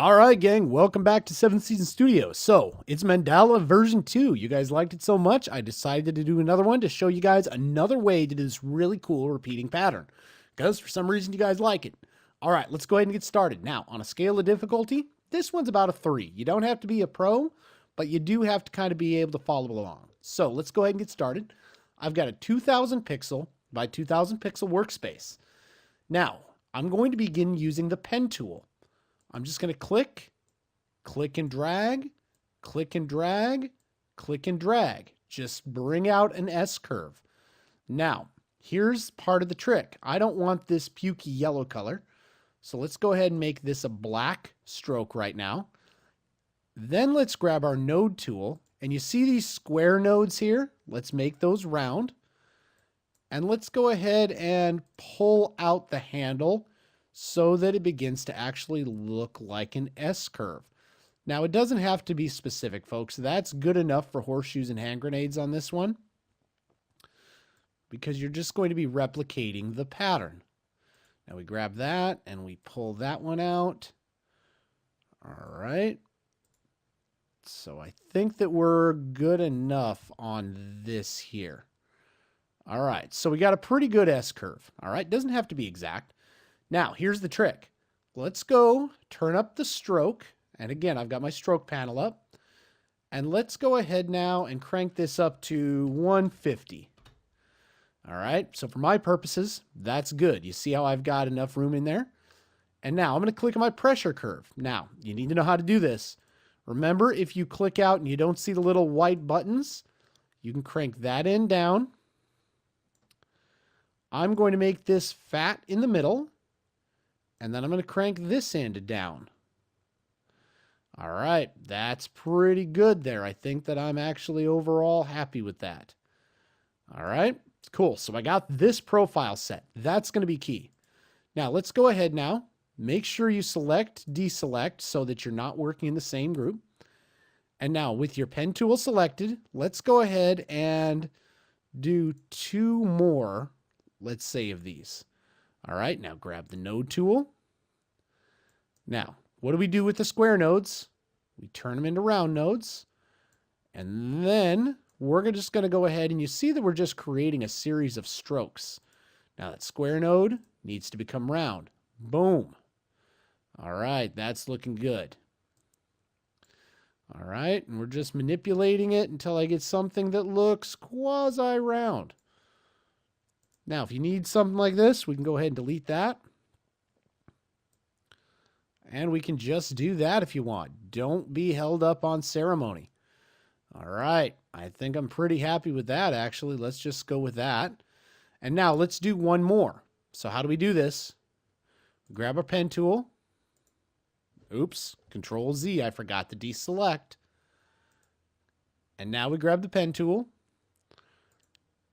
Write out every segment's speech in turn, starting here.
All right, gang, welcome back to 7th Season Studios. So, it's Mandala version 2. You guys liked it so much, I decided to do another one to show you guys another way to do this really cool repeating pattern. Because for some reason you guys like it. All right, let's go ahead and get started. Now, on a scale of difficulty, this one's about a 3. You don't have to be a pro, but you do have to kind of be able to follow along. So, let's go ahead and get started. I've got a 2000 pixel by 2000 pixel workspace. Now, I'm going to begin using the pen tool. I'm just going to click and drag, click and drag, click and drag. Just bring out an S curve. Now, here's part of the trick. I don't want this pukey yellow color. So let's go ahead and make this a black stroke right now. Then let's grab our node tool. And you see these square nodes here? Let's make those round. And let's go ahead and pull out the handle so that it begins to actually look like an S curve. Now, it doesn't have to be specific, folks. That's good enough for horseshoes and hand grenades on this one, because you're just going to be replicating the pattern. Now, we grab that and we pull that one out. All right. So I think that we're good enough on this here. All right. So we got a pretty good S curve. All right. Doesn't have to be exact. Now, here's the trick. Let's go turn up the stroke. And again, I've got my stroke panel up. And let's go ahead now and crank this up to 150. All right. So for my purposes, that's good. You see how I've got enough room in there? And now I'm going to click on my pressure curve. Now, you need to know how to do this. Remember, if you click out and you don't see the little white buttons, you can crank that end down. I'm going to make this fat in the middle. And then I'm going to crank this end down. All right, that's pretty good there. I think that I'm actually overall happy with that. All right, cool. So I got this profile set. That's going to be key. Now, let's go ahead now. Make sure you select, deselect so that you're not working in the same group. And now with your pen tool selected, let's go ahead and do 2 more, let's say, of these. All right, now grab the node tool. Now, what do we do with the square nodes? We turn them into round nodes. And then we're just going to go ahead and you see that we're just creating a series of strokes. Now, that square node needs to become round. Boom. All right, that's looking good. All right, and we're just manipulating it until I get something that looks quasi-round. Now, if you need something like this, we can go ahead and delete that. And we can just do that if you want. Don't be held up on ceremony. All right, I think I'm pretty happy with that, actually. Let's just go with that. And now let's do one more. So how do we do this? Grab our pen tool. Oops, Control Z, I forgot to deselect. And now we grab the pen tool.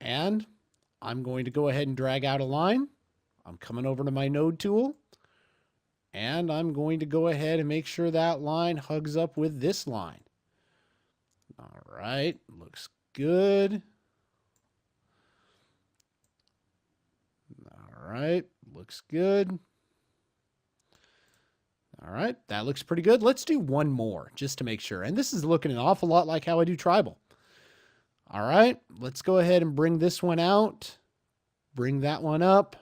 And I'm going to go ahead and drag out a line. I'm coming over to my node tool. And I'm going to go ahead and make sure that line hugs up with this line. All right, looks good. All right, looks good. All right, that looks pretty good. Let's do one more just to make sure. And this is looking an awful lot like how I do tribal. All right, let's go ahead and bring this one out, bring that one up,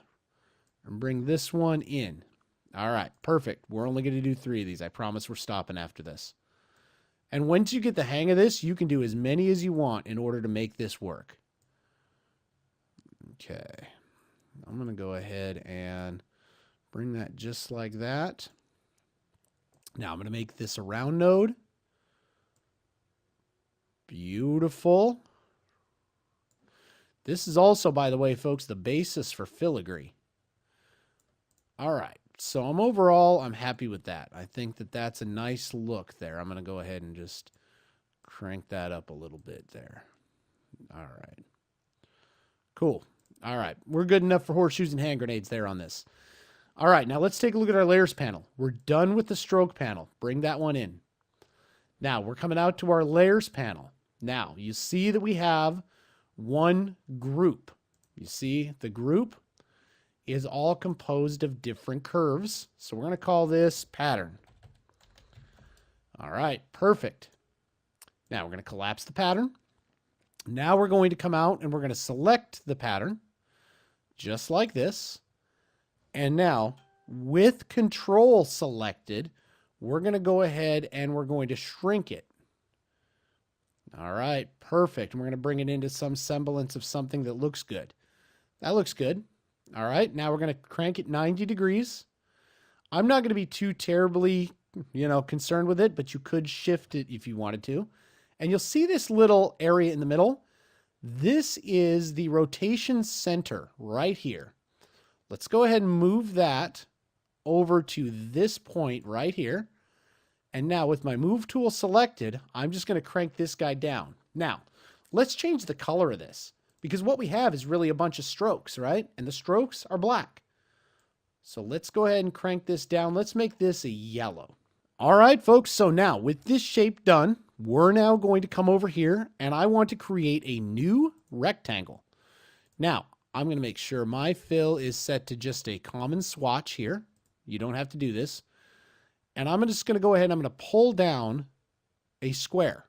and bring this one in. All right, perfect. We're only going to do 3 of these. I promise we're stopping after this. And once you get the hang of this, you can do as many as you want in order to make this work. Okay, I'm going to go ahead and bring that just like that. Now I'm going to make this a round node. Beautiful. This is also, by the way, folks, the basis for filigree. All right. So I'm happy with that. I think that that's a nice look there. I'm going to go ahead and just crank that up a little bit there. All right. Cool. All right. We're good enough for horseshoes and hand grenades there on this. All right. Now let's take a look at our layers panel. We're done with the stroke panel. Bring that one in. Now we're coming out to our layers panel. Now you see that we have one group. You see the group is all composed of different curves. So we're going to call this pattern. All right, perfect. Now we're going to collapse the pattern. Now we're going to come out and we're going to select the pattern just like this. And now with control selected, we're going to go ahead and we're going to shrink it. All right, perfect. And we're going to bring it into some semblance of something that looks good. That looks good. All right, now we're going to crank it 90 degrees. I'm not going to be too terribly, concerned with it, but you could shift it if you wanted to. And you'll see this little area in the middle. This is the rotation center right here. Let's go ahead and move that over to this point right here. And now with my move tool selected, I'm just going to crank this guy down. Now, let's change the color of this because what we have is really a bunch of strokes, right? And the strokes are black. So let's go ahead and crank this down. Let's make this a yellow. All right, folks. So now with this shape done, we're now going to come over here and I want to create a new rectangle. Now, I'm going to make sure my fill is set to just a common swatch here. You don't have to do this. And I'm just going to go ahead and I'm going to pull down a square.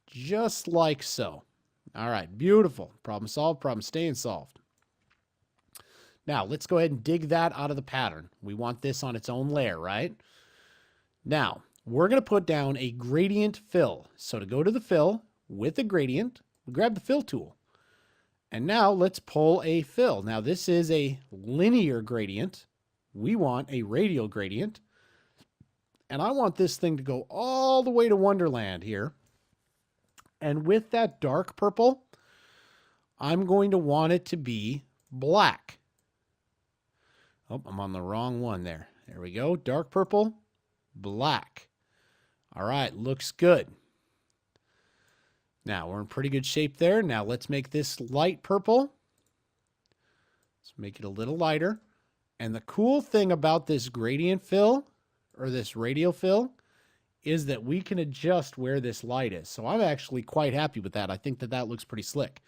Just like so. All right, beautiful. Problem solved, problem staying solved. Now, let's go ahead and dig that out of the pattern. We want this on its own layer, right? Now, we're going to put down a gradient fill. So to go to the fill with a gradient, we grab the fill tool. And now let's pull a fill. Now, this is a linear gradient. We want a radial gradient. And I want this thing to go all the way to Wonderland here. And with that dark purple, I'm going to want it to be black. Oh, I'm on the wrong one there. There we go. Dark purple, black. All right, looks good. Now, we're in pretty good shape there. Now, let's make this light purple. Let's make it a little lighter. And the cool thing about this gradient fill, or this radial fill, is that we can adjust where this light is. So I'm actually quite happy with that. I think that that looks pretty slick.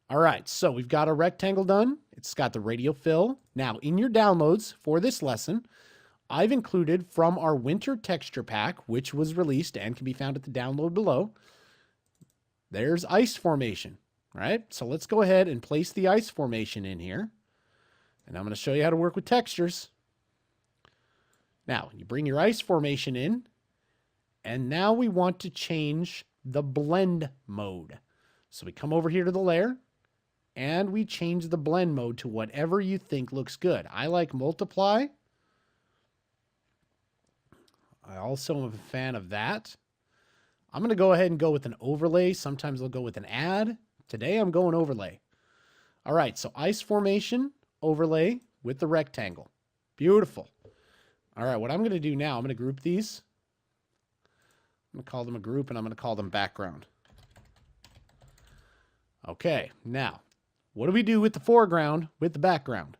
All right, so we've got a rectangle done. It's got the radial fill. Now, in your downloads for this lesson, I've included from our winter texture pack, which was released and can be found at the download below, there's ice formation, right? So let's go ahead and place the ice formation in here. And I'm going to show you how to work with textures. Now, you bring your ice formation in, and now we want to change the blend mode. So we come over here to the layer, and we change the blend mode to whatever you think looks good. I like multiply. I also am a fan of that. I'm going to go ahead and go with an overlay. Sometimes I'll go with an add. Today I'm going overlay. All right, so ice formation, overlay with the rectangle. Beautiful. All right, what I'm going to do now, I'm going to group these. I'm going to call them a group, and I'm going to call them background. Okay, now, what do we do with the foreground with the background?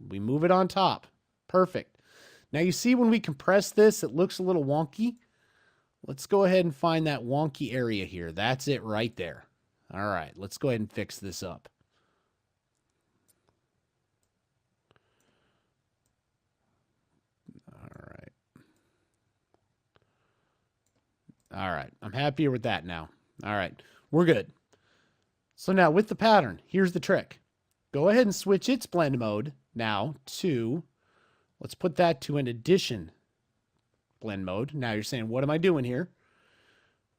We move it on top. Perfect. Now, you see when we compress this, it looks a little wonky. Let's go ahead and find that wonky area here. That's it right there. All right, let's go ahead and fix this up. All right, I'm happier with that now. All right, we're good. So now with the pattern, here's the trick. Go ahead and switch its blend mode now to, let's put that to an addition blend mode. Now you're saying, what am I doing here?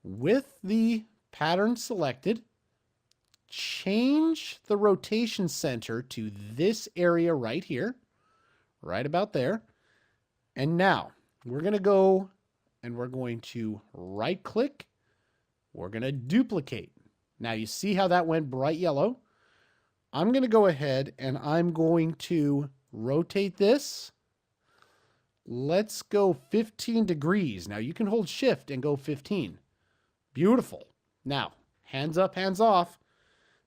With the pattern selected, change the rotation center to this area right here, right about there. And now we're going to go and we're going to right click. We're going to duplicate. Now you see how that went bright yellow. I'm going to go ahead and I'm going to rotate this. Let's go 15 degrees. Now you can hold shift and go 15. Beautiful. Now, hands up, hands off.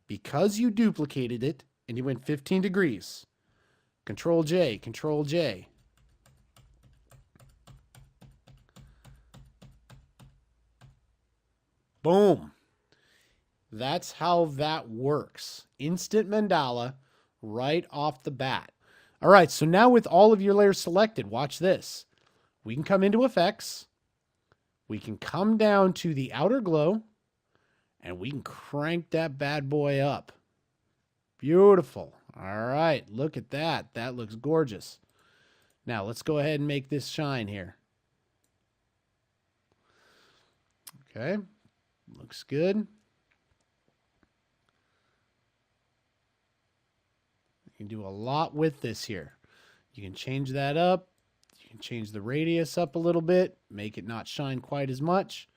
Because you duplicated it and you went 15 degrees. Control J, Control J. Boom. That's how that works. Instant Mandala right off the bat. All right, so now with all of your layers selected, watch this. We can come into Effects, we can come down to the outer glow and we can crank that bad boy up. Beautiful. All right, look at that. That looks gorgeous. Now let's go ahead and make this shine here. Okay, looks good. You can do a lot with this here. You can change that up. You can change the radius up a little bit, make it not shine quite as much.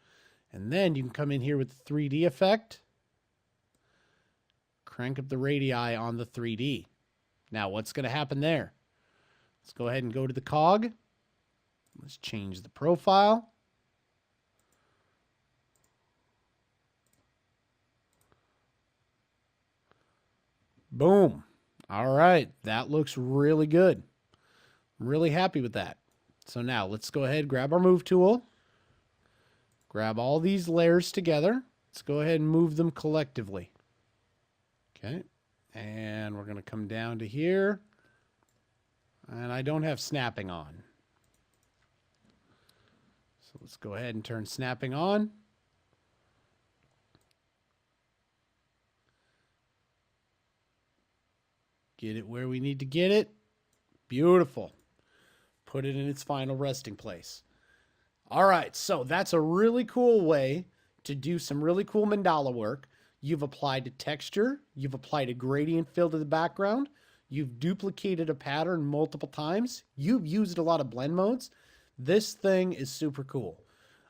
And then you can come in here with the 3D effect. Crank up the radii on the 3D. Now, what's going to happen there? Let's go ahead and go to the cog. Let's change the profile. Boom. All right, that looks really good. I'm really happy with that. So now let's go ahead, grab our move tool. Grab all these layers together. Let's go ahead and move them collectively. Okay, and we're going to come down to here. And I don't have snapping on. So let's go ahead and turn snapping on. Get it where we need to get it. Beautiful. Put it in its final resting place. All right, so that's a really cool way to do some really cool mandala work. You've applied a texture. You've applied a gradient fill to the background. You've duplicated a pattern multiple times. You've used a lot of blend modes. This thing is super cool.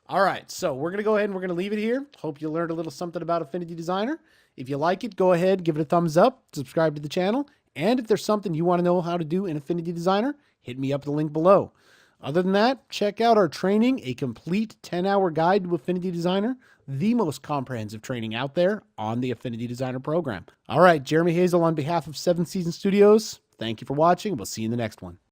All right, so we're going to go ahead and we're going to leave it here. Hope you learned a little something about Affinity Designer. If you like it, go ahead, give it a thumbs up, subscribe to the channel. And if there's something you want to know how to do in Affinity Designer, hit me up at the link below. Other than that, check out our training, a complete 10-hour guide to Affinity Designer, the most comprehensive training out there on the Affinity Designer program. All right, Jeremy Hazel on behalf of 7th Season Studios, thank you for watching. We'll see you in the next one.